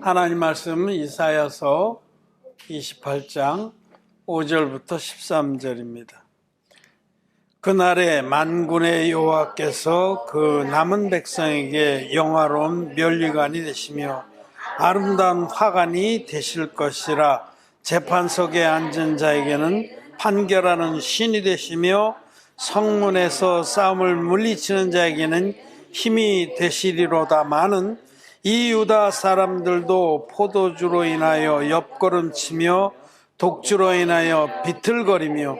하나님 말씀은 이사야서 28장 5절부터 13절입니다. 그날에 만군의 여호와께서 그 남은 백성에게 영화로운 면류관이 되시며 아름다운 화관이 되실 것이라. 재판석에 앉은 자에게는 판결하는 신이 되시며 성문에서 싸움을 물리치는 자에게는 힘이 되시리로다마는 이 유다 사람들도 포도주로 인하여 옆걸음치며 독주로 인하여 비틀거리며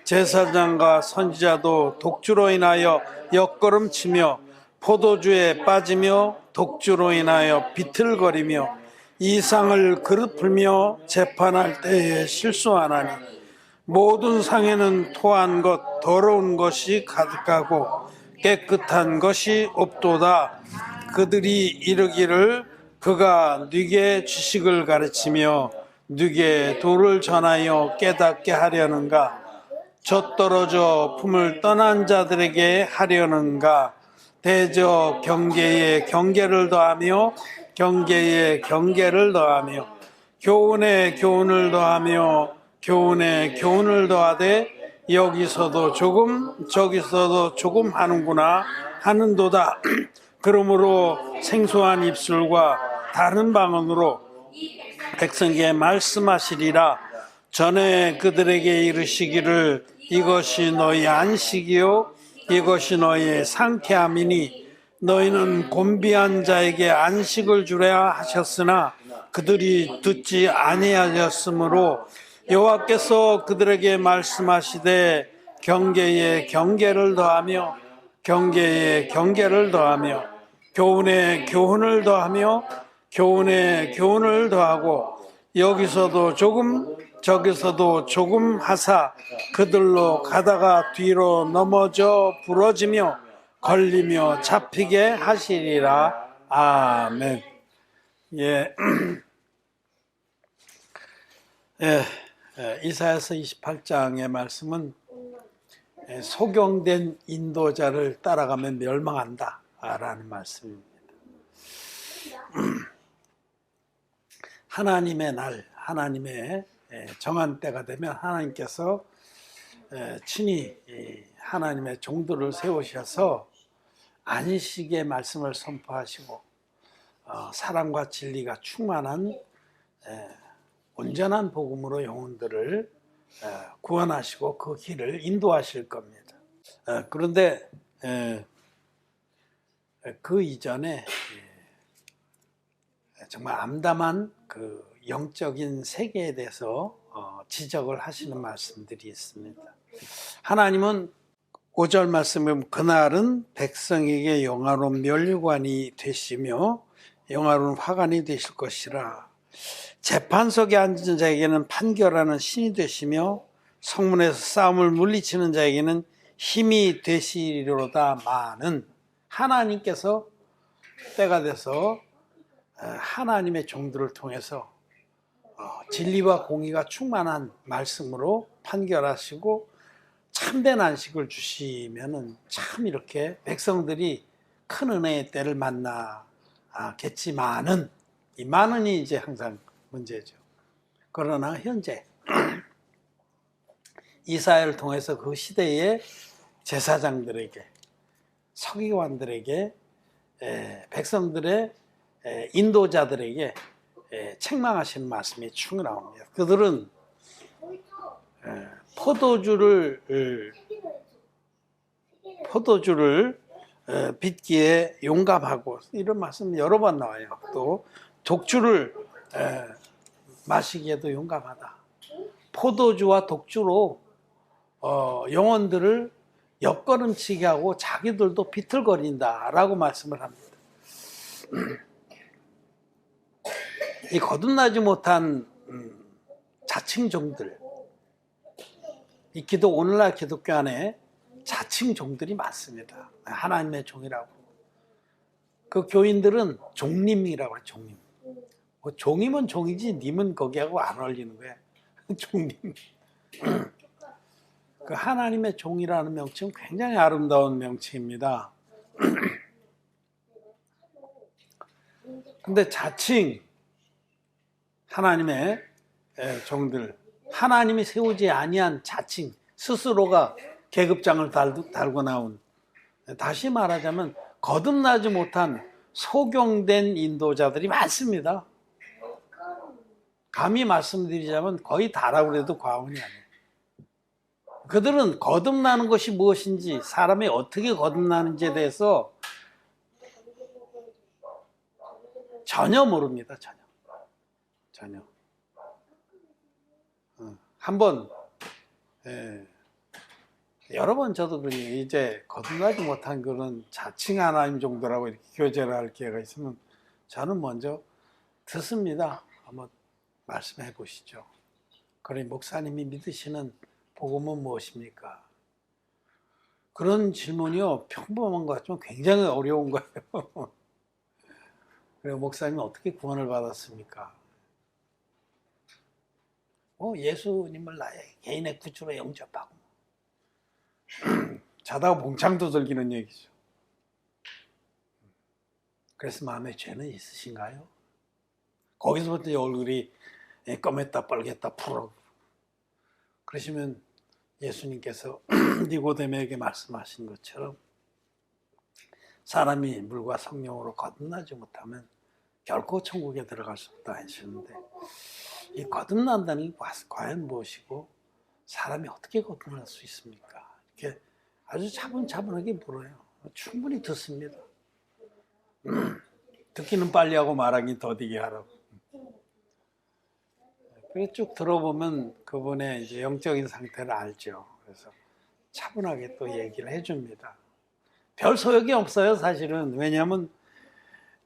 제사장과 선지자도 독주로 인하여 옆걸음치며 포도주에 빠지며 독주로 인하여 비틀거리며 이상을 그릇 풀며 재판할 때에 실수하나니 모든 상에는 토한 것 더러운 것이 가득하고 깨끗한 것이 없도다. 그들이 이르기를 그가 네게 지식을 가르치며 네게 도를 전하여 깨닫게 하려는가? 젖떨어져 품을 떠난 자들에게 하려는가? 대저 경계에 경계를 더하며 경계에 경계를 더하며 교훈에 교훈을 더하며 교훈에 교훈을 더하되 여기서도 조금 저기서도 조금 하는구나 하는도다. 그러므로 생소한 입술과 다른 방언으로 백성에게 말씀하시리라. 전에 그들에게 이르시기를 이것이 너희 안식이요 이것이 너희의 상쾌함이니 너희는 곤비한 자에게 안식을 주려 하셨으나 그들이 듣지 아니하였으므로 여호와께서 그들에게 말씀하시되 경계에 경계를 더하며 경계에 경계를 더하며 교훈에 교훈을 더하며 교훈에 교훈을 더하고 여기서도 조금 저기서도 조금 하사 그들로 가다가 뒤로 넘어져 부러지며 걸리며 잡히게 하시리라. 아멘. 예. 예. 이사야서 28장의 말씀은 소경된 인도자를 따라가면 멸망한다 라는 말씀입니다. 하나님의 날, 하나님의 정한 때가 되면 하나님께서 친히 하나님의 종들을 세우셔서 안식의 말씀을 선포하시고 사랑과 진리가 충만한 온전한 복음으로 영혼들을 구원하시고 그 길을 인도하실 겁니다. 그런데 그 이전에 정말 암담한 그 영적인 세계에 대해서 지적을 하시는 말씀들이 있습니다. 하나님은 5절 말씀은 그날은 백성에게 영화로운 면류관이 되시며 영화로운 화관이 되실 것이라. 재판석에 앉은 자에게는 판결하는 신이 되시며 성문에서 싸움을 물리치는 자에게는 힘이 되시리로다마는 하나님께서 때가 돼서 하나님의 종들을 통해서 진리와 공의가 충만한 말씀으로 판결하시고 참된 안식을 주시면은 참 이렇게 백성들이 큰 은혜의 때를 만나겠지만은 이 만은이 이제 항상 문제죠. 그러나 현재 이사야를 통해서 그 시대의 제사장들에게 서기관들에게 백성들의 인도자들에게 책망하시는 말씀이 쭉 나옵니다. 그들은 포도주를 빚기에 용감하고 이런 말씀 여러 번 나와요. 또 독주를 마시기에도 용감하다. 포도주와 독주로 영혼들을 옆걸음치게 하고 자기들도 비틀거린다라고 말씀을 합니다. 이 거듭나지 못한 자칭 종들, 이 오늘날 기독교 안에 자칭 종들이 많습니다. 하나님의 종이라고. 그 교인들은 종님이라고 해요. 종님. 종이면 종이지 님은 거기하고 안 어울리는 거야. 종님. 그 하나님의 종이라는 명칭은 굉장히 아름다운 명칭입니다. 근데 자칭 하나님의 종들, 하나님이 세우지 아니한 자칭 스스로가 계급장을 달고 나온, 다시 말하자면 거듭나지 못한 소경된 인도자들이 많습니다. 감히 말씀드리자면 거의 다라고 해도 과언이 아니에요. 그들은 거듭나는 것이 무엇인지, 사람이 어떻게 거듭나는지에 대해서 전혀 모릅니다. 전혀. 한번 여러 번 저도 그래요. 이제 거듭나지 못한 그런 자칭 하나님 정도라고 이렇게 교제를 할 기회가 있으면 저는 먼저 듣습니다. 한번 말씀해 보시죠. 그래, 목사님이 믿으시는 복음은 무엇입니까? 그런 질문이요, 평범한 것 같지만 굉장히 어려운 거예요. 그래, 목사님은 어떻게 구원을 받았습니까? 예수님을 나의 개인의 구주로 영접하고 자다가 봉창도 들기는 얘기죠. 그래서 마음에 죄는 있으신가요? 거기서부터 얼굴이 검했다 빨갰다 풀어. 그러시면 예수님께서 니고데모에게 말씀하신 것처럼 사람이 물과 성령으로 거듭나지 못하면 결코 천국에 들어갈 수 없다 하시는데, 이 거듭난다는 게 과연 무엇이고 사람이 어떻게 거듭날 수 있습니까? 이렇게 아주 차분차분하게 물어요. 충분히 듣습니다. 듣기는 빨리 하고 말하기 더디게 하라고. 그래서 쭉 들어보면 그분의 이제 영적인 상태를 알죠. 그래서 차분하게 또 얘기를 해줍니다. 별 소용이 없어요, 사실은. 왜냐하면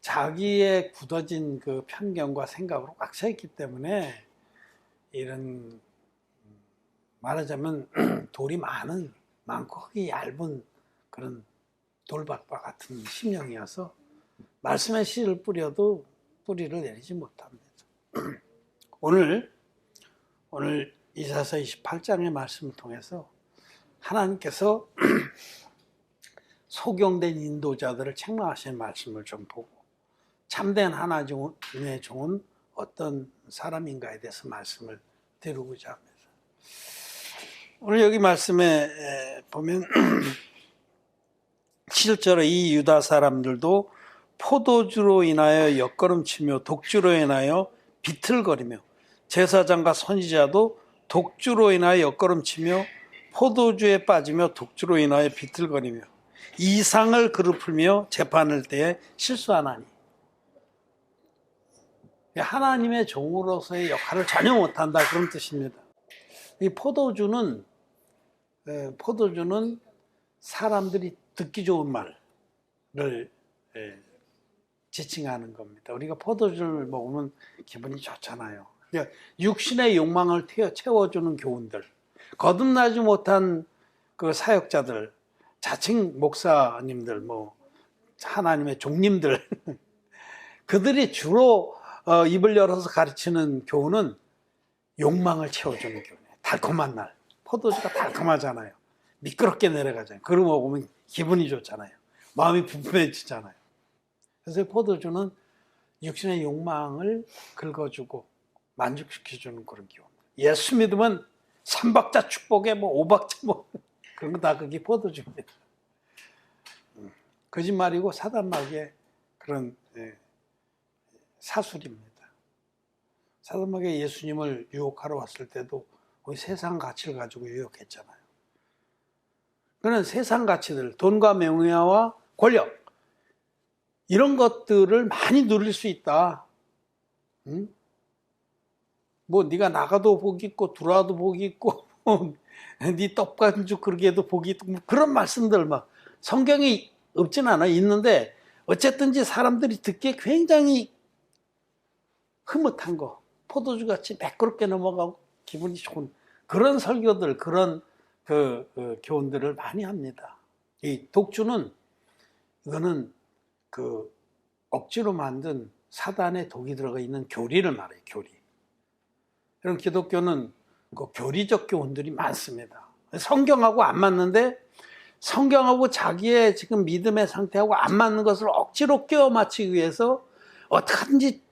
자기의 굳어진 그 편견과 생각으로 꽉 차 있기 때문에, 이런 말하자면 돌이 많고 흙이 얇은 그런 돌밭과 같은 심령이어서 말씀의 씨를 뿌려도 뿌리를 내리지 못합니다. 오늘 이사야서 28장의 말씀을 통해서 하나님께서 소경된 인도자들을 책망하시는 말씀을 좀 보고, 참된 하나님의 종은 어떤 사람인가에 대해서 말씀을 드리고자 합니다. 오늘 여기 말씀에 보면 7절에 이 유다 사람들도 포도주로 인하여 엿걸음치며 독주로 인하여 비틀거리며, 제사장과 선지자도 독주로 인하여 엿걸음치며 포도주에 빠지며 독주로 인하여 비틀거리며 이상을 그룹풀며 재판할 때에 실수하나니. 하나님의 종으로서의 역할을 전혀 못한다, 그런 뜻입니다. 이 포도주는 사람들이 듣기 좋은 말을 지칭하는 겁니다. 우리가 포도주를 먹으면 기분이 좋잖아요. 그러니까 육신의 욕망을 채워주는 교훈들, 거듭나지 못한 그 사역자들, 자칭 목사님들, 하나님의 종님들 그들이 주로 입을 열어서 가르치는 교훈은 욕망을 채워주는 교훈이에요. 달콤한 날, 포도주가 달콤하잖아요. 미끄럽게 내려가잖아요. 그걸 먹으면 기분이 좋잖아요. 마음이 분분해지잖아요. 그래서 포도주는 육신의 욕망을 긁어주고 만족시켜주는 그런 교훈. 예수 믿으면 3박자 축복에 5박자 그런 거 다 그게 포도주입니다. 거짓말이고 사단마귀의 그런 사술입니다. 사단마귀가 예수님을 유혹하러 왔을 때도 거의 세상 가치를 가지고 유혹했잖아요. 그는 세상 가치들, 돈과 명예와 권력, 이런 것들을 많이 누릴 수 있다. 응? 네가 나가도 복이 있고 들어와도 복이 있고 네 떡반죽 그러기에도 복이 있고, 그런 말씀들 성경이 없진 않아, 있는데 어쨌든지 사람들이 듣기에 굉장히 흐뭇한 거, 포도주같이 매끄럽게 넘어가고 기분이 좋은 그런 설교들, 그런 교훈들을 많이 합니다. 이 독주는, 이거는 억지로 만든 사단의 독이 들어가 있는 교리를 말해요. 교리. 이런 기독교는 교리적 교훈들이 많습니다. 성경하고 안 맞는데, 성경하고 자기의 지금 믿음의 상태하고 안 맞는 것을 억지로 끼워 맞추기 위해서 어떻게든지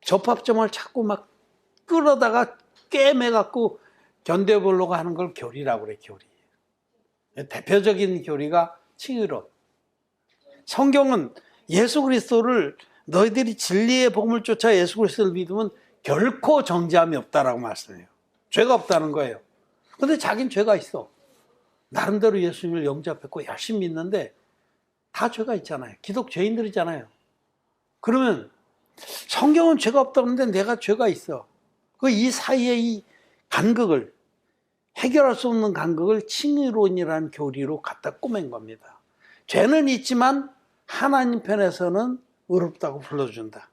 접합점을 자꾸 막 끌어다가 꿰매갖고 견뎌보려고 하는 걸 교리라고 그래, 교리. 대표적인 교리가 칭의론. 성경은 예수 그리스도를 너희들이 진리의 복음을 쫓아 예수 그리스도를 믿으면 결코 정죄함이 없다라고 말씀해요. 죄가 없다는 거예요. 근데 자긴 죄가 있어. 나름대로 예수님을 영접했고 열심히 믿는데 다 죄가 있잖아요. 기독 죄인들이잖아요. 그러면 성경은 죄가 없다는데 내가 죄가 있어. 이 사이에 이 간극을 해결할 수 없는 간극을 칭의론이라는 교리로 갖다 꾸맨 겁니다. 죄는 있지만 하나님 편에서는 의롭다고 불러준다.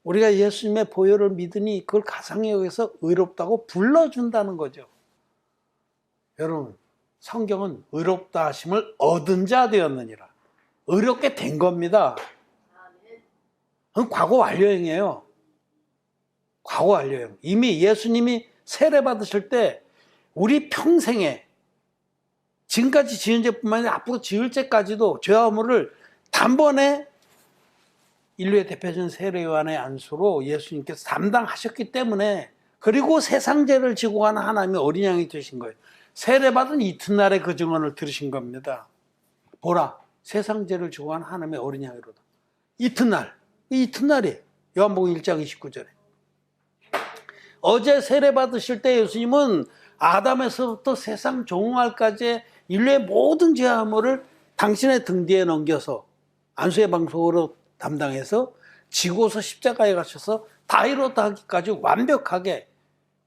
우리가 예수님의 보혈을 믿으니 그걸 가상에 의해서 의롭다고 불러준다는 거죠. 여러분, 성경은 의롭다 하심을 얻은 자 되었느니라. 의롭게 된 겁니다. 그건 과거 완료형이에요. 과거 완료형. 이미 예수님이 세례 받으실 때 우리 평생에 지금까지 지은 죄뿐만 아니라 앞으로 지을 죄까지도 죄와 허물을 단번에 인류의 대표적인 세례 요한의 안수로 예수님께서 담당하셨기 때문에, 그리고 세상 죄를 지고 가는 하나님의 어린 양이 되신 거예요. 세례 받은 이튿날에 그 증언을 들으신 겁니다. 보라, 세상 죄를 지고 가는 하나님의 어린 양이로다. 이튿날이에요. 요한복음 1장 29절에. 어제 세례 받으실 때 예수님은 아담에서부터 세상 종말까지 인류의 모든 죄와 허물을 당신의 등 뒤에 넘겨서 안수의 방송으로 담당해서 지고서 십자가에 가셔서 다 이뤘다 하기까지 완벽하게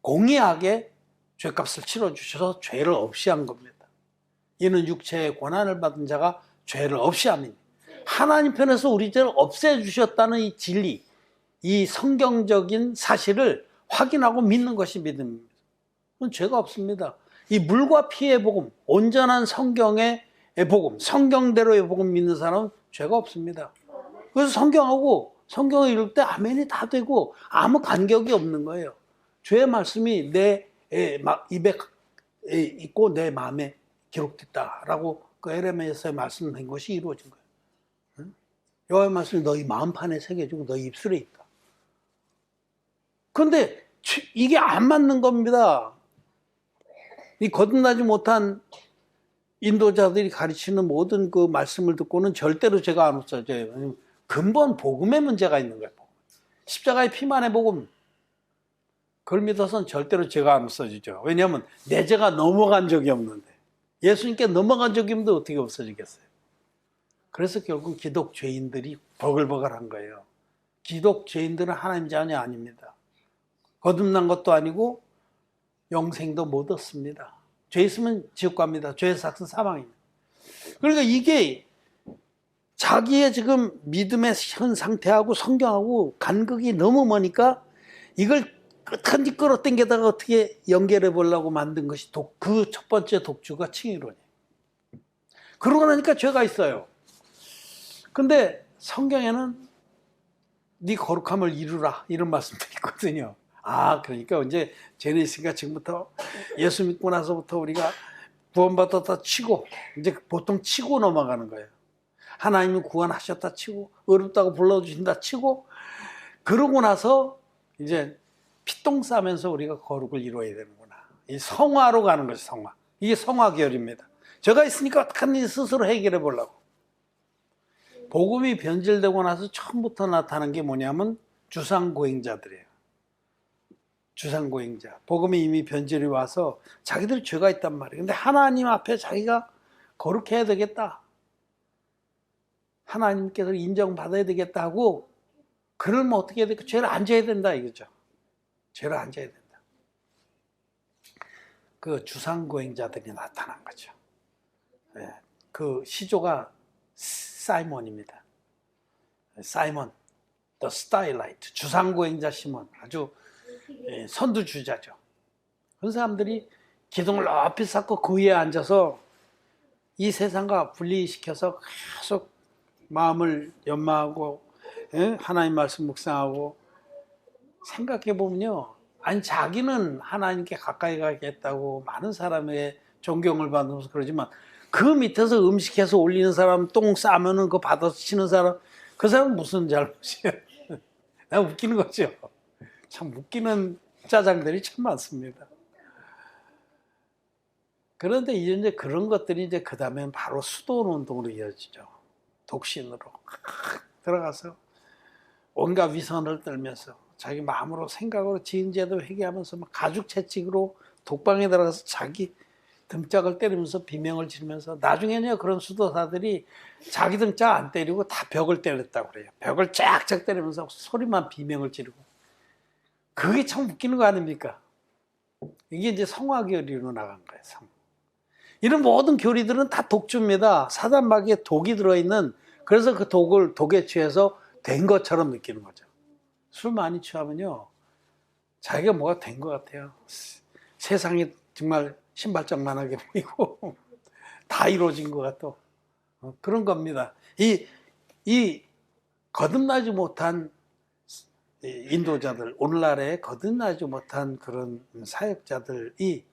공의하게 죄값을 치러주셔서 죄를 없이 한 겁니다. 이는 육체의 고난을 받은 자가 죄를 없이 함이니, 하나님 편에서 우리 죄를 없애주셨다는 이 진리, 이 성경적인 사실을 확인하고 믿는 것이 믿음입니다. 그건 죄가 없습니다. 이 물과 피의 복음, 온전한 성경의 복음, 성경대로의 복음 믿는 사람은 죄가 없습니다. 그래서 성경을 읽을 때 아멘이 다 되고 아무 간격이 없는 거예요. 죄의 말씀이 내 입에 있고 내 마음에 기록됐다라고 그 에레미야서에 말씀된 것이 이루어진 거예요. 여호와의 말씀이 너희 마음판에 새겨지고 너희 입술에 있다. 그런데 이게 안 맞는 겁니다. 이 거듭나지 못한 인도자들이 가르치는 모든 그 말씀을 듣고는 절대로 죄가 안 없어져요. 근본 복음의 문제가 있는 거예요. 십자가의 피만의 복음, 그걸 믿어서는 절대로 죄가 안 없어지죠. 왜냐하면 내 죄가 넘어간 적이 없는데, 예수님께 넘어간 적이 없는데 어떻게 없어지겠어요? 그래서 결국 기독 죄인들이 버글버글한 거예요. 기독 죄인들은 하나님 자녀 아닙니다. 거듭난 것도 아니고 영생도 못 얻습니다. 죄 있으면 지옥 갑니다. 죄의 삭은 사망입니다. 그러니까 이게 자기의 지금 믿음의 현 상태하고 성경하고 간극이 너무 머니까 이걸 끝까지 끌어당겨다가 어떻게 연결해 보려고 만든 것이 그 첫 번째 독주가 칭의론이에요. 그러고 나니까 죄가 있어요. 근데 성경에는 네 거룩함을 이루라 이런 말씀도 있거든요. 그러니까 이제 죄는 있으니까 지금부터 예수 믿고 나서부터 우리가 구원받았다 치고, 이제 보통 치고 넘어가는 거예요. 하나님이 구원하셨다 치고, 어렵다고 불러주신다 치고, 그러고 나서 이제 피똥 싸면서 우리가 거룩을 이루어야 되는구나. 이 성화로 가는 거죠, 성화. 이게 성화 계열입니다. 죄가 있으니까 어떡하니 스스로 해결해 보려고. 복음이 변질되고 나서 처음부터 나타난 게 뭐냐면 주상고행자들이에요. 주상고행자. 복음이 이미 변질이 와서 자기들 죄가 있단 말이에요. 근데 하나님 앞에 자기가 거룩해야 되겠다, 하나님께서 인정받아야 되겠다 하고, 그러면 어떻게 해야 될까? 죄를 안 져야 된다 이거죠. 죄를 안 져야 된다. 그 주상고행자들이 나타난 거죠. 그 시조가 사이몬입니다. 사이몬, the stylite, 주상고행자 시몬, 아주 선두주자죠. 그런 사람들이 기둥을 높이 쌓고 그 위에 앉아서 이 세상과 분리시켜서 계속 마음을 연마하고 하나님 말씀 묵상하고, 생각해 보면요, 아니 자기는 하나님께 가까이 가겠다고 많은 사람의 존경을 받으면서 그러지만 그 밑에서 음식해서 올리는 사람, 똥 싸면은 그거 받아서 치는 사람, 그 사람은 무슨 잘못이에요? 나 웃기는 거죠. 참 웃기는 짜장들이 참 많습니다. 그런데 이제 그런 것들이 이제 그 다음엔 바로 수도원 운동으로 이어지죠. 독신으로 들어가서 온갖 위선을 떨면서 자기 마음으로 생각으로 지은죄도 회개하면서 막 가죽 채찍으로 독방에 들어가서 자기 등짝을 때리면서 비명을 지르면서 나중에는 그런 수도사들이 자기 등짝 안 때리고 다 벽을 때렸다고 그래요. 벽을 쫙쫙 때리면서 소리만 비명을 지르고. 그게 참 웃기는 거 아닙니까? 이게 이제 성화교리로 나간 거예요. 이런 모든 교리들은 다 독주입니다. 사단마귀에 독이 들어있는, 그래서 그 독에 취해서 된 것처럼 느끼는 거죠. 술 많이 취하면요, 자기가 뭐가 된 것 같아요. 세상이 정말 신발장만하게 보이고 다 이루어진 것 같고 그런 겁니다. 이 거듭나지 못한 인도자들, 오늘날에 거듭나지 못한 그런 사역자들이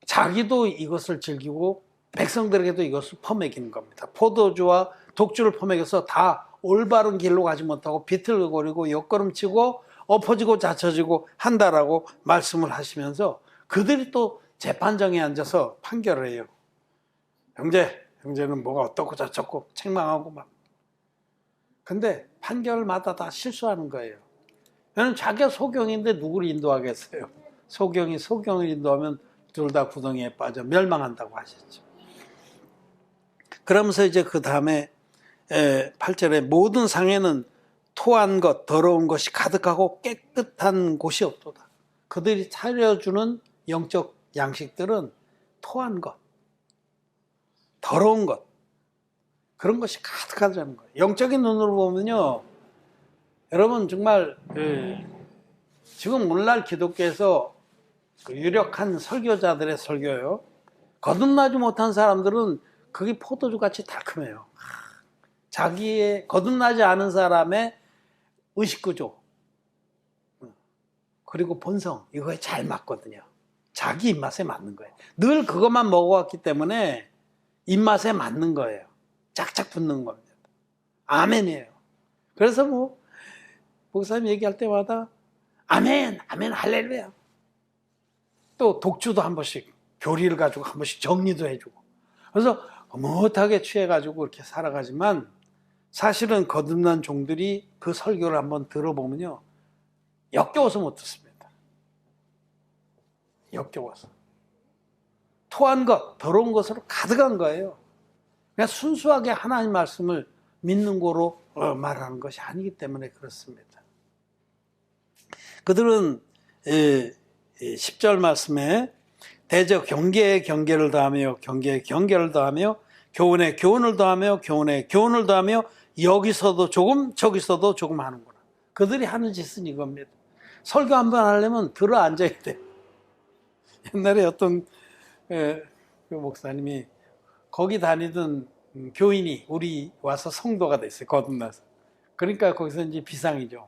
자기도 이것을 즐기고 백성들에게도 이것을 퍼먹이는 겁니다. 포도주와 독주를 퍼먹여서 다 올바른 길로 가지 못하고 비틀거리고 옆걸음치고 엎어지고 자처지고 한다라고 말씀을 하시면서 그들이 또 재판정에 앉아서 판결을 해요. 형제는 뭐가 어떻고 저쩌고 책망하고 막. 근데 판결마다 다 실수하는 거예요. 왜냐면 자기가 소경인데 누구를 인도하겠어요. 소경을 인도하면 둘 다 구덩이에 빠져 멸망한다고 하셨죠. 그러면서 이제 그 다음에 8절에 모든 상에는 토한 것, 더러운 것이 가득하고 깨끗한 곳이 없도다. 그들이 차려주는 영적 양식들은 토한 것, 더러운 것, 그런 것이 가득하다는 거예요. 영적인 눈으로 보면요, 여러분 정말 지금 오늘날 기독교에서 유력한 설교자들의 설교요, 거듭나지 못한 사람들은 그게 포도주같이 달콤해요. 자기의 거듭나지 않은 사람의 의식구조 그리고 본성, 이거에 잘 맞거든요. 자기 입맛에 맞는 거예요. 늘 그것만 먹어왔기 때문에 입맛에 맞는 거예요. 짝짝 붙는 겁니다. 아멘이에요. 그래서 뭐 목사님 얘기할 때마다 아멘, 아멘, 할렐루야. 또 독주도 한 번씩 교리를 가지고 한 번씩 정리도 해주고. 그래서 못하게 취해가지고 이렇게 살아가지만 사실은 거듭난 종들이 그 설교를 한번 들어보면요, 역겨워서 못 듣습니다. 역겨워서. 토한 것, 더러운 것으로 가득한 거예요. 그냥 순수하게 하나님 말씀을 믿는 거로 말하는 것이 아니기 때문에 그렇습니다. 그들은 10절 말씀에 대저 경계에 경계를 더하며 경계에 경계를 더하며 교훈에 교훈을 더하며 교훈에 교훈을 더하며 여기서도 조금 저기서도 조금 하는구나. 그들이 하는 짓은 이겁니다. 설교 한번 하려면 들어 앉아야 돼. 옛날에 어떤 그 목사님이 거기 다니던 교인이 우리 와서 성도가 됐어요. 거듭나서. 그러니까 거기서 이제 비상이죠.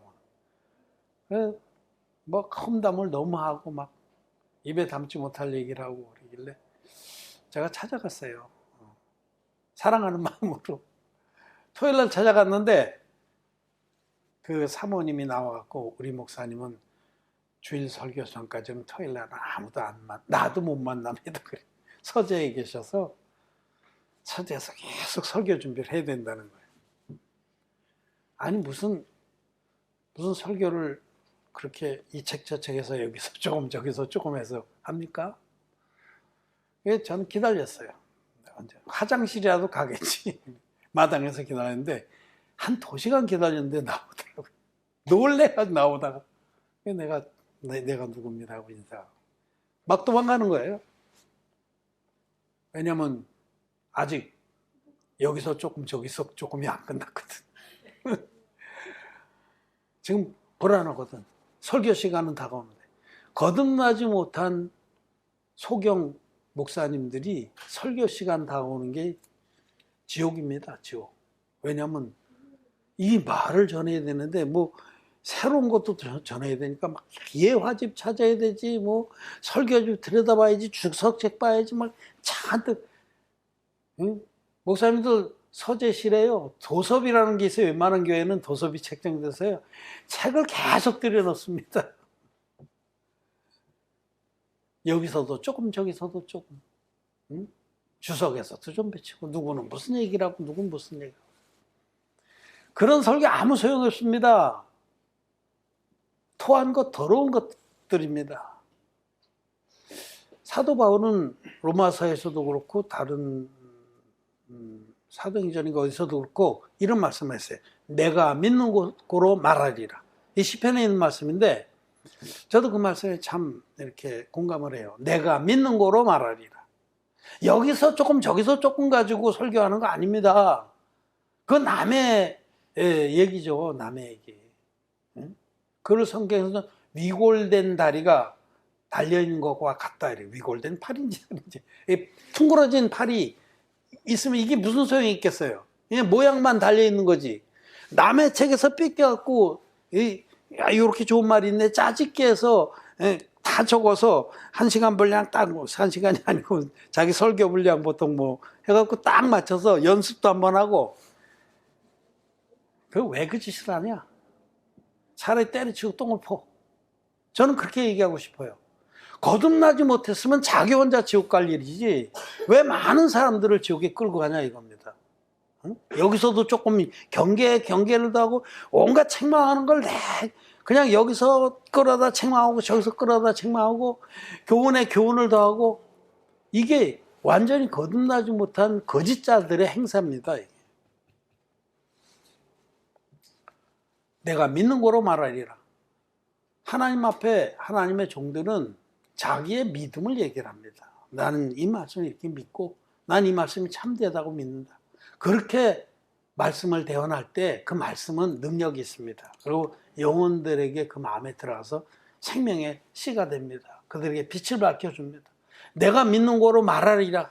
뭐 험담을 너무 하고 막 입에 담지 못할 얘기를 하고 그러길래 제가 찾아갔어요. 사랑하는 마음으로. 토요일 날 찾아갔는데 그 사모님이 나와갖고 우리 목사님은 주일 설교 전까지는 토요일 날 아무도 나도 못 만납니다. 그래. 서재에 계셔서 서재에서 계속 설교 준비를 해야 된다는 거예요. 아니 무슨 설교를 그렇게 이 책 저 책에서 여기서 조금 저기서 조금 해서 합니까? 저는 기다렸어요. 화장실이라도 가겠지. 마당에서 기다렸는데 한 2시간 기다렸는데 나오더라고요. 놀래가지고 나오다가 내가 누굽니다 하고 인사하고 막 도망가는 거예요. 왜냐면 아직 여기서 조금 저기서 조금이 안 끝났거든. 지금 불안하거든. 설교 시간은 다가오는데 거듭나지 못한 소경 목사님들이 설교 시간 다가오는 게 지옥입니다. 지옥. 왜냐하면 이 말을 전해야 되는데 뭐 새로운 것도 전해야 되니까 막 예화집 찾아야 되지, 뭐 설교집 들여다봐야지, 주석책 봐야지, 막 잔뜩. 응? 목사님들 서재실에요. 도섭이라는 게 있어요. 웬만한 교회는 도섭이 책정돼서요. 책을 계속 들여놓습니다. 여기서도 조금 저기서도 조금. 응? 주석에서도 좀 비치고 누구는 무슨 얘기를 하고 누구는 무슨 얘기를 하고. 그런 설교 아무 소용없습니다. 토한 것 더러운 것들입니다. 사도 바울은 로마서에서도 그렇고 다른 사도행전인가 어디서도 그렇고 이런 말씀을 했어요. 내가 믿는 고로 말하리라. 이 시편에 있는 말씀인데 저도 그 말씀에 참 이렇게 공감을 해요. 내가 믿는 고로 말하리라. 여기서 조금 저기서 조금 가지고 설교하는 거 아닙니다. 그건 남의 얘기죠. 남의 얘기. 그걸 성경에서는 위골된 다리가 달려있는 것과 같다. 이래. 위골된 팔인지 아닌지. 퉁그러진 팔이 있으면 이게 무슨 소용이 있겠어요. 그냥 모양만 달려있는 거지. 남의 책에서 뺏겨갖고 이렇게 좋은 말이 있네. 짜집게 해서 다 적어서 1시간 분량 딱, 1시간이 아니고 자기 설교 분량 보통 뭐 해갖고 딱 맞춰서 연습도 한번 하고. 왜 그 짓을 하냐? 차라리 때려치고 똥을 퍼. 저는 그렇게 얘기하고 싶어요. 거듭나지 못했으면 자기 혼자 지옥 갈 일이지 왜 많은 사람들을 지옥에 끌고 가냐 이겁니다. 응? 여기서도 조금 경계를 하고 온갖 책망하는 걸 그냥 여기서 끌어다 책망하고 저기서 끌어다 책망하고 교훈에 교훈을 더하고 이게 완전히 거듭나지 못한 거짓자들의 행사입니다. 이게. 내가 믿는 거로 말하리라. 하나님 앞에 하나님의 종들은 자기의 믿음을 얘기를 합니다. 나는 이 말씀을 이렇게 믿고 난 이 말씀이 참되다고 믿는다. 그렇게 말씀을 대언할 때 그 말씀은 능력이 있습니다. 그리고 영혼들에게 그 마음에 들어가서 생명의 씨가 됩니다. 그들에게 빛을 밝혀줍니다. 내가 믿는 거로 말하리라.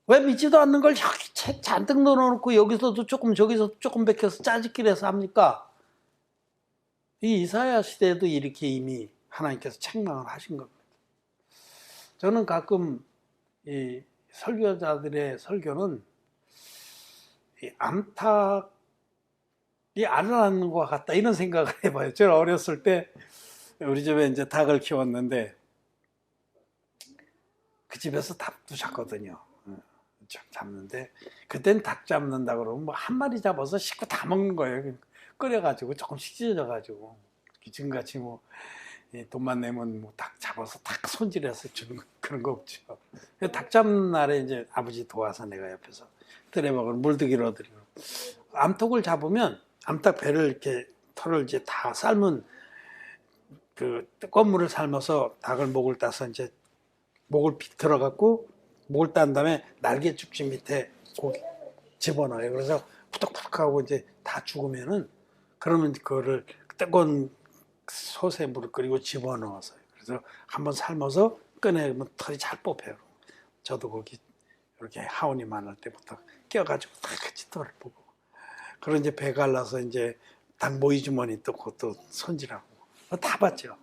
왜 믿지도 않는 걸 여기 책 잔뜩 넣어놓고 여기서도 조금 저기서도 조금 베껴서 짜집기를 해서 합니까? 이 이사야 시대에도 이렇게 이미 하나님께서 책망을 하신 겁니다. 저는 가끔 이 설교자들의 설교는 이 암탉이 알을 낳는 것 같다 이런 생각을 해봐요. 제가 어렸을 때 우리 집에 이제 닭을 키웠는데 그 집에서 닭도 잡거든요. 잡는데 그땐 닭 잡는다 그러면 뭐 한 마리 잡아서 식구 다 먹는 거예요. 끓여가지고 조금씩 찢어져가지고 지금같이 뭐 돈만 내면 뭐 닭 잡아서 닭 손질해서 주는 그런 거 없죠. 닭 잡는 날에 이제 아버지 도와서 내가 옆에서 뜨레박을 물드기로 드리고 암탉을 잡으면 암탉 배를 이렇게 털을 이제 다 삶은 그 껌물을 삶아서 닭을 목을 따서 이제 목을 비틀어갖고 목을 딴 다음에 날개 쭉지 밑에 고기 집어넣어요. 그래서 푸덕푸덕하고 이제 다 죽으면은 그러면 그거를 뜨거운 솥에 물을 끓이고 집어넣어서 그래서 한번 삶아서 꺼내면 털이 잘 뽑혀요. 저도 거기 이렇게 하원이 많을 때부터 껴가지고 다 같이 털을 뽑고 그런 이제 배 갈라서 이제 닭 모이 주머니 또 그것도 손질하고 다 봤죠.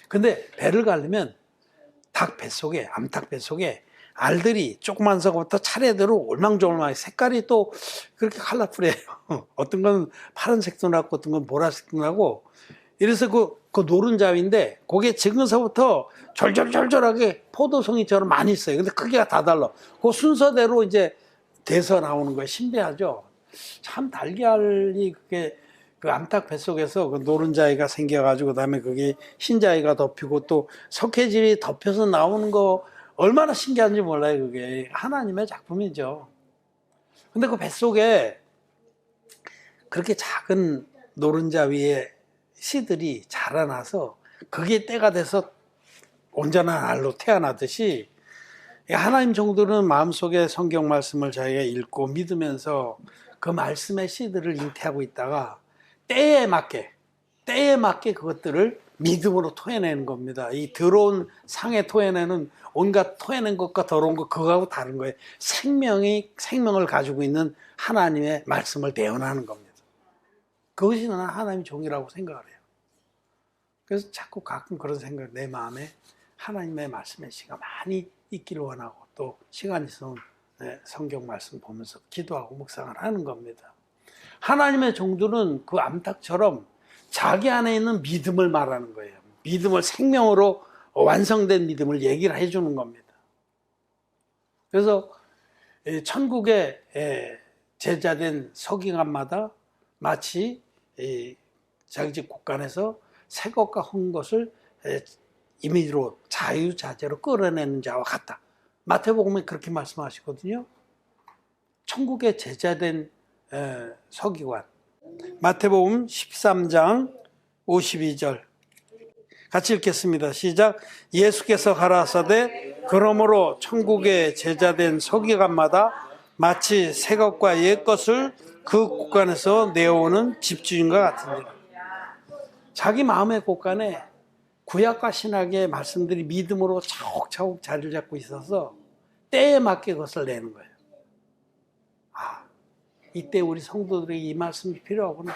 근데 배를 갈려면 닭 뱃속에 암탉 뱃속에 알들이 조그만 서부터 차례대로 올망졸망 색깔이 또 그렇게 컬러풀해요. 어떤 건 파란색도 나고 어떤 건 보라색도 나고 이래서 그 노른자위인데 거기에 지금서부터 졸졸졸졸하게 포도송이처럼 많이 있어요. 근데 크기가 다 달라. 그 순서대로 이제 돼서 나오는 거예요. 신비하죠. 참 달걀이 그게 그 암탉 뱃속에서 그 노른자위가 생겨가지고 그다음에 거기 흰자위가 덮이고 또 석회질이 덮여서 나오는 거 얼마나 신기한지 몰라요. 그게 하나님의 작품이죠. 근데 그 뱃속에 그렇게 작은 노른자 위에 씨들이 자라나서 그게 때가 돼서 온전한 알로 태어나듯이 하나님 종들은 마음속에 성경 말씀을 자기가 읽고 믿으면서 그 말씀의 씨들을 잉태하고 있다가 때에 맞게 그것들을 믿음으로 토해내는 겁니다. 이 더러운 상에 토해내는 온갖 토해낸 것과 더러운 것 그거하고 다른 거예요. 생명을 가지고 있는 하나님의 말씀을 대언하는 겁니다. 그것이 나는 하나님의 종이라고 생각을 해요. 그래서 자꾸 가끔 그런 생각 내 마음에 하나님의 말씀의 씨가 많이 있기를 원하고 또 시간 있으면 성경 말씀 보면서 기도하고 묵상을 하는 겁니다. 하나님의 종들은 그 암탉처럼 자기 안에 있는 믿음을 말하는 거예요. 믿음을 생명으로 완성된 믿음을 얘기를 해주는 겁니다. 그래서 천국의 제자된 서기관마다 마치 자기 집 곳간에서 새 것과 헌 것을 임의로 자유자재로 끌어내는 자와 같다. 마태복음에 그렇게 말씀하시거든요. 천국의 제자된 서기관. 마태복음 13장 52절 같이 읽겠습니다. 시작. 예수께서 가라사대 그러므로 천국의 제자된 서기관마다 마치 새 것과 옛 것을 그 곳간에서 내어오는 집주인과 같으니라. 자기 마음의 곳간에 구약과 신약의 말씀들이 믿음으로 차곡차곡 자리를 잡고 있어서 때에 맞게 그것을 내는 거예요. 이때 우리 성도들에게 이 말씀이 필요하구나.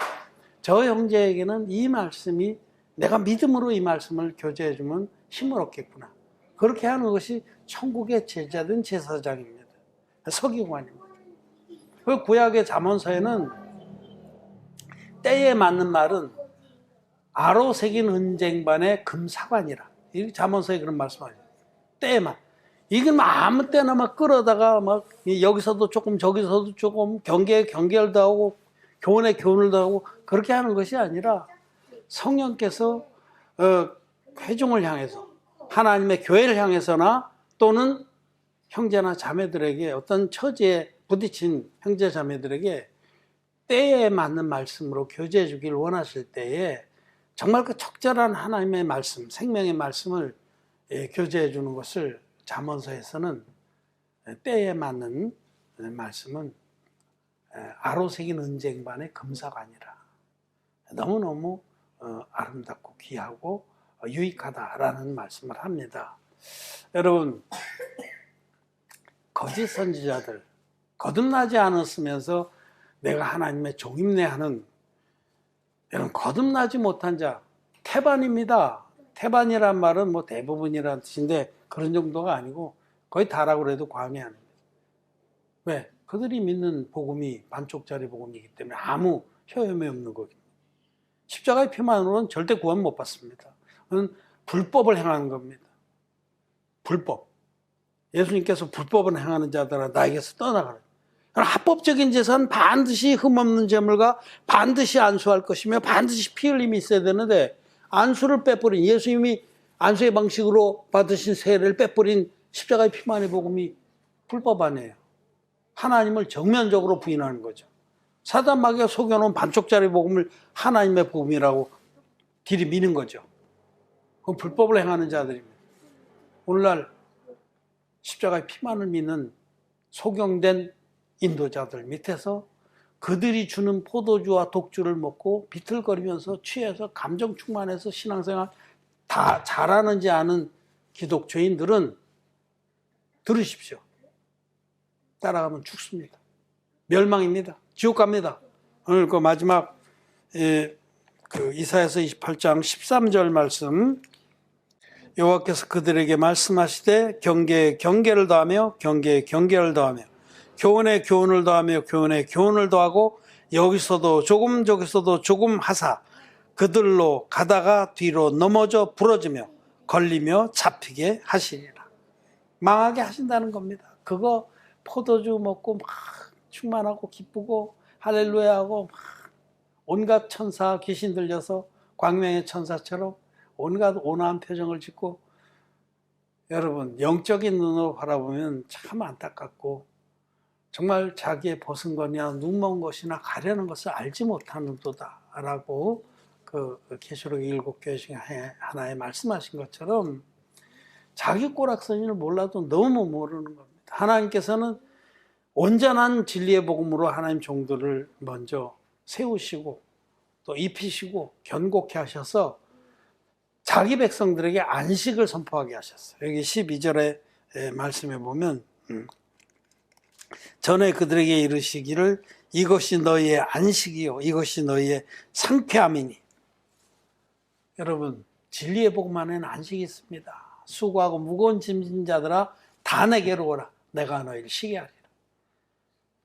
저 형제에게는 이 말씀이 내가 믿음으로 이 말씀을 교제해주면 힘을 얻겠구나. 그렇게 하는 것이 천국의 제자된 제사장입니다. 서기관입니다. 그 구약의 잠언서에는 때에 맞는 말은 아로 새긴 은쟁반의 금사관이라. 이 잠언서에 그런 말씀하죠. 때에만. 이건 아무 때나 막 끌어다가 막 여기서도 조금 저기서도 조금 경계도 하고 교훈에 교훈을 더하고 그렇게 하는 것이 아니라 성령께서 회중을 향해서 하나님의 교회를 향해서나 또는 형제나 자매들에게 어떤 처지에 부딪힌 형제 자매들에게 때에 맞는 말씀으로 교제해 주길 원하실 때에 정말 그 적절한 하나님의 말씀, 생명의 말씀을 교제해 주는 것을 잠언서에서는 때에 맞는 말씀은 아로 새긴 은쟁반의 금사관이라. 너무너무 아름답고 귀하고 유익하다라는 말씀을 합니다. 여러분, 거짓 선지자들, 거듭나지 않았으면서 내가 하나님의 종임내 하는 이런 거듭나지 못한 자, 태반입니다. 태반이란 말은 뭐 대부분이라는 뜻인데 그런 정도가 아니고 거의 다라고 해도 과언이 아닙니다. 왜? 그들이 믿는 복음이 반쪽짜리 복음이기 때문에 아무 효험이 없는 거입니다. 십자가의 피만으로는 절대 구원 못 받습니다. 그건 불법을 행하는 겁니다. 불법. 예수님께서 불법을 행하는 자들아 나에게서 떠나가라. 합법적인 제사는 반드시 흠없는 제물과 반드시 안수할 것이며 반드시 피 흘림이 있어야 되는데 안수를 빼버린 예수님이 안수의 방식으로 받으신 세례를 빼버린 십자가의 피만의 복음이 불법 아니에요. 하나님을 정면적으로 부인하는 거죠. 사단 마귀가 속여놓은 반쪽짜리 복음을 하나님의 복음이라고 들이미는 거죠. 그건 불법을 행하는 자들입니다. 오늘날 십자가의 피만을 믿는 소경된 인도자들 밑에서 그들이 주는 포도주와 독주를 먹고 비틀거리면서 취해서 감정 충만해서 신앙생활 다 잘하는지 아는 기독교인들은 들으십시오. 따라가면 죽습니다. 멸망입니다. 지옥 갑니다. 오늘 그 마지막 그 이사야서 28장 13절 말씀, 여호와께서 그들에게 말씀하시되 경계에 경계를 더하며 경계에 경계를 더하며 교훈에 교훈을 더하며 교훈에 교훈을 더하고 여기서도 조금 저기서도 조금 하사 그들로 가다가 뒤로 넘어져 부러지며 걸리며 잡히게 하시리라. 망하게 하신다는 겁니다. 그거 포도주 먹고 막 충만하고 기쁘고 할렐루야하고 막 온갖 천사 귀신 들려서 광명의 천사처럼 온갖 온화한 표정을 짓고, 여러분 영적인 눈으로 바라보면 참 안타깝고 정말 자기의 벗은 것이나 눈먼 것이나 가려는 것을 알지 못하는도다 라고 그 계시록 7교회 중에 하나에 말씀하신 것처럼 자기 꼬락서니를 몰라도 너무 모르는 겁니다. 하나님께서는 온전한 진리의 복음으로 하나님 종들을 먼저 세우시고 또 입히시고 견고케 하셔서 자기 백성들에게 안식을 선포하게 하셨어요. 여기 12절의 말씀에 보면 전에 그들에게 이르시기를 이것이 너희의 안식이요 이것이 너희의 상쾌함이니. 여러분, 진리의 복음 안에는 안식이 있습니다. 수고하고 무거운 짐진 자들아 다 내게로 오라. 내가 너희를 쉬게 하리라.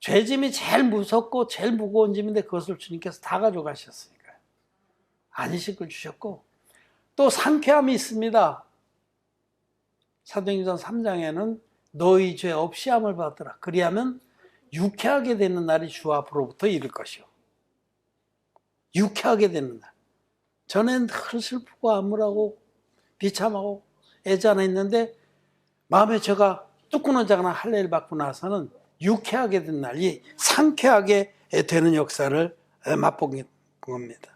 죄짐이 제일 무섭고 제일 무거운 짐인데 그것을 주님께서 다 가져가셨으니까요. 안식을 주셨고 또 상쾌함이 있습니다. 사도행전 3장에는 너희 죄 없이 함을 받으라. 그리하면 유쾌하게 되는 날이 주 앞으로부터 이를 것이요. 유쾌하게 되는 날. 전엔 늘 슬프고 암울하고 비참하고 애잔했는데 마음에 죄가 뚝 끊어지거나 할례를 받고 나서는 유쾌하게 된 날, 이 상쾌하게 되는 역사를 맛본 겁니다.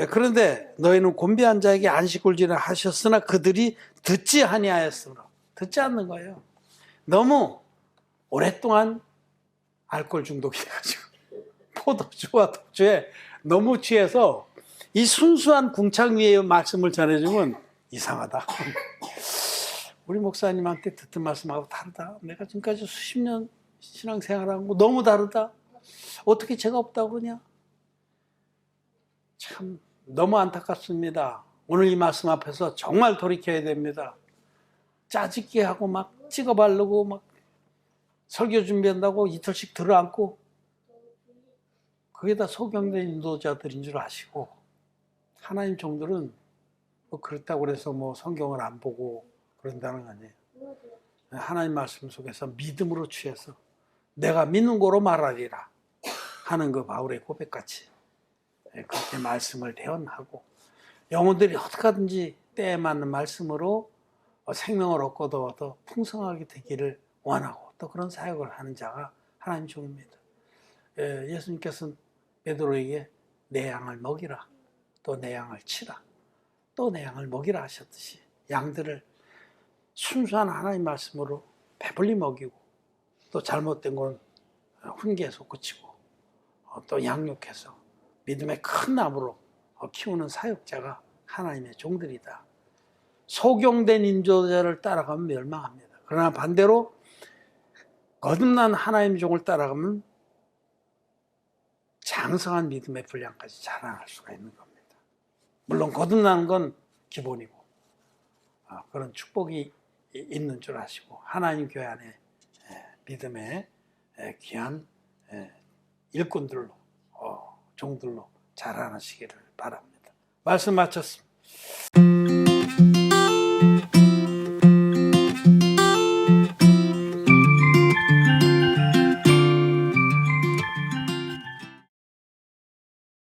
그런데 너희는 곤비한 자에게 안식일지를 하셨으나 그들이 듣지 아니하였으므로 듣지 않는 거예요. 너무 오랫동안 알코올 중독이 돼가지고 포도주와 독주에 너무 취해서 이 순수한 궁창 위의 말씀을 전해주면 이상하다. 우리 목사님한테 듣던 말씀하고 다르다. 내가 지금까지 수십 년 신앙생활하고 너무 다르다. 어떻게 죄가 없다고 그러냐? 참 너무 안타깝습니다. 오늘 이 말씀 앞에서 정말 돌이켜야 됩니다. 짜집기 하고 막 찍어 바르고 막 설교 준비한다고 이틀씩 들어앉고 그게 다 소경된 인도자들인 줄 아시고 하나님 종들은 뭐 그렇다고 그래서 뭐 성경을 안 보고 그런다는 거 아니에요. 하나님 말씀 속에서 믿음으로 취해서 내가 믿는 거로 말하리라 하는 그 바울의 고백같이 그렇게 말씀을 대언하고 영혼들이 어떻게 하든지 때에 맞는 말씀으로 생명을 얻고도 더 풍성하게 되기를 원하고 또 그런 사역을 하는 자가 하나님 종입니다. 예수님께서는 베드로에게 내 양을 먹이라, 또 내 양을 치라, 또 내 양을 먹이라 하셨듯이 양들을 순수한 하나님 말씀으로 배불리 먹이고 또 잘못된 건 훈계해서 고치고 또 양육해서 믿음의 큰 나무로 키우는 사역자가 하나님의 종들이다. 소경된 인도자를 따라가면 멸망합니다. 그러나 반대로 거듭난 하나님의 종을 따라가면 장성한 믿음의 분량까지 자랑할 수가 있는 겁니다. 물론 거듭나는 건 기본이고 그런 축복이 있는 줄 아시고 하나님 교회 안에 믿음의 귀한 일꾼들로 종들로 자라나시기를 바랍니다. 말씀 마쳤습니다.